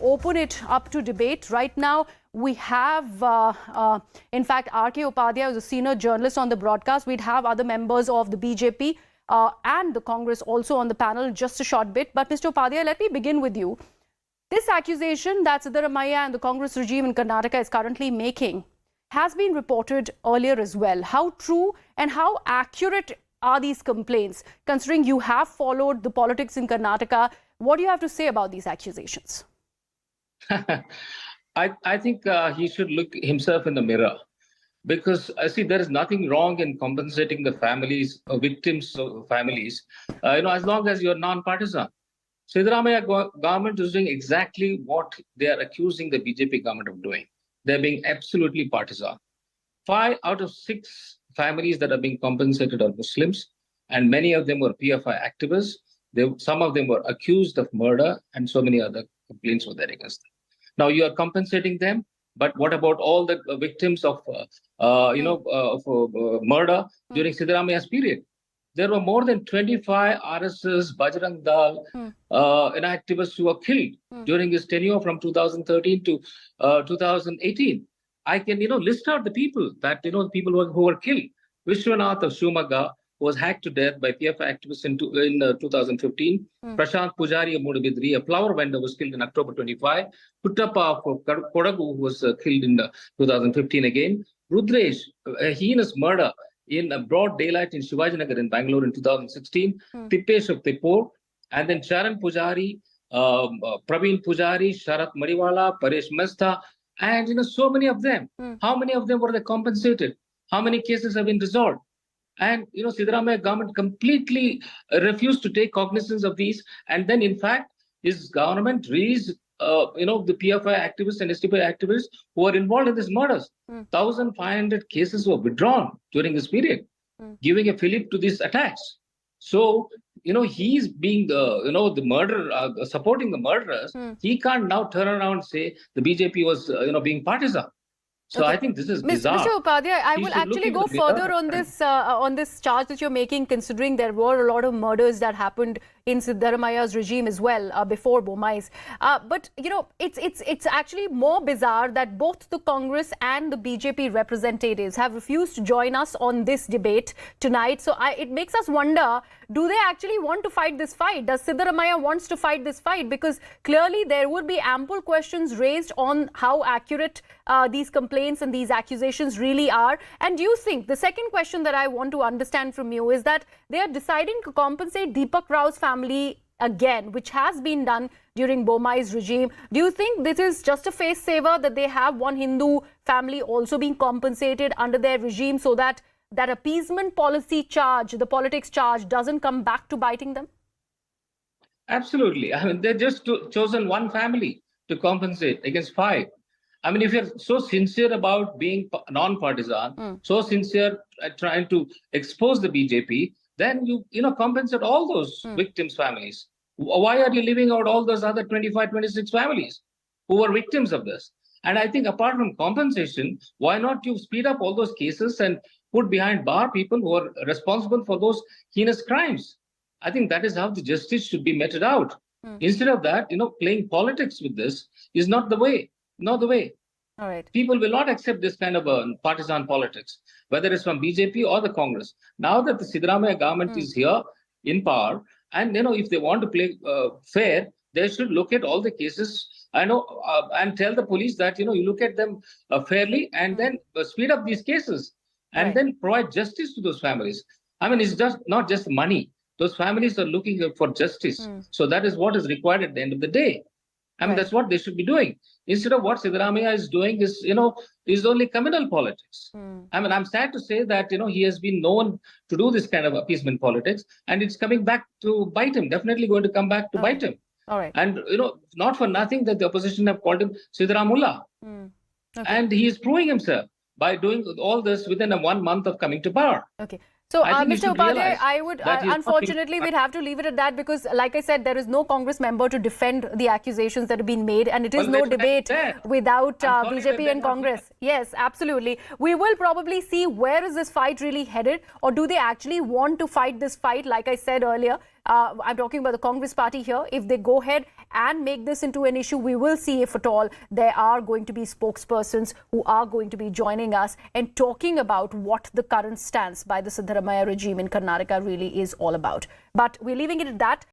open it up to debate. Right now, we have, in fact, R.K. Upadhyay, who's a senior journalist on the broadcast. We'd have other members of the BJP and the Congress also on the panel in just a short bit. But Mr. Upadhyay, let me begin with you. This accusation that Siddaramaiah and the Congress regime in Karnataka is currently making has been reported earlier as well. How true and how accurate are these complaints, considering you have followed the politics in Karnataka? What do you have to say about these accusations? I think he should look himself in the mirror, because see, there is nothing wrong in compensating the families, victims' families, as long as you're non-partisan. Siddaramaiah government is doing exactly what they are accusing the BJP government of doing. They're being absolutely partisan. 5 out of 6 families that are being compensated are Muslims, and many of them were PFI activists. Some of them were accused of murder, and so many other complaints were there against them. Now you are compensating them, but what about all the victims of murder during Siddaramaiah's period? There were more than 25 RSS, Bajrang Dal, activists who were killed during his tenure from 2013 to 2018. I can, list out the people that, people who were killed. Vishwanath of Shumaga was hacked to death by PF activists in 2015. Prashant Pujari of Mudabidri, a flower vendor, was killed in October 25. Puttappa of Kodagu was killed in 2015 again. Rudresh, a heinous murder in broad daylight in Shivajinagar in Bangalore in 2016. Tippesh of Tippur. And then Charan Pujari, Praveen Pujari, Sharat Mariwala, Paresh Mesta, and so many of them. How many of them were they compensated? How many cases have been resolved? And Siddaramaiah government completely refused to take cognizance of these. And then, in fact, his government released the PFI activists and STPI activists who were involved in these murders. 1,500 cases were withdrawn during this period, giving a fillip to these attacks. So, he's being the murderer, supporting the murderers. He can't now turn around and say the BJP was, being partisan. So I think this is bizarre. Mr. Upadhyay, I will actually go further on this charge that you're making, considering there were a lot of murders that happened in Siddaramaiah's regime as well before Bomai's. But it's actually more bizarre that both the Congress and the BJP representatives have refused to join us on this debate tonight. So it makes us wonder, do they actually want to fight this fight? Does Siddaramaiah wants to fight this fight? Because clearly there would be ample questions raised on how accurate these complaints and these accusations really are. And do you think, the second question that I want to understand from you is that they are deciding to compensate Deepak Rao's family again, which has been done during Bomai's regime. Do you think this is just a face saver, that they have one Hindu family also being compensated under their regime, so that that appeasement policy charge, the politics charge, doesn't come back to biting them? Absolutely. I mean, they just chosen one family to compensate against 5. I mean, if you're so sincere about being non-partisan, so sincere at trying to expose the BJP, then you compensate all those victims' families. Why are you leaving out all those other 25, 26 families who were victims of this? And I think apart from compensation, why not you speed up all those cases and put behind bar people who are responsible for those heinous crimes? I think that is how the justice should be meted out. Instead of that, playing politics with this is not the way. Not the way. All right. People will not accept this kind of partisan politics, whether it's from BJP or the Congress. Now that the Siddaramaiah government is here in power, and if they want to play fair, they should look at all the cases. And tell the police that you look at them fairly, and then speed up these cases, and then provide justice to those families. I mean, it's just not just money. Those families are looking for justice. So that is what is required at the end of the day. I mean, that's what they should be doing. Instead of what Siddaramaiah is doing is only communal politics. I mean, I'm sad to say that, he has been known to do this kind of appeasement politics, and it's coming back to bite him, definitely going to come back to bite him. All right. And, not for nothing that the opposition have called him Siddaramullah. And he is proving himself by doing all this within 1 month of coming to power. Okay. So, Mr. Upadhyay, I would, unfortunately, we'd have to leave it at that, because, like I said, there is no Congress member to defend the accusations that have been made, and it is no debate without BJP and Congress. Yes, absolutely. We will probably see where is this fight really headed, or do they actually want to fight this fight, like I said earlier. I'm talking about the Congress party here. If they go ahead and make this into an issue, we will see if at all there are going to be spokespersons who are going to be joining us and talking about what the current stance by the Siddaramaiah regime in Karnataka really is all about. But we're leaving it at that.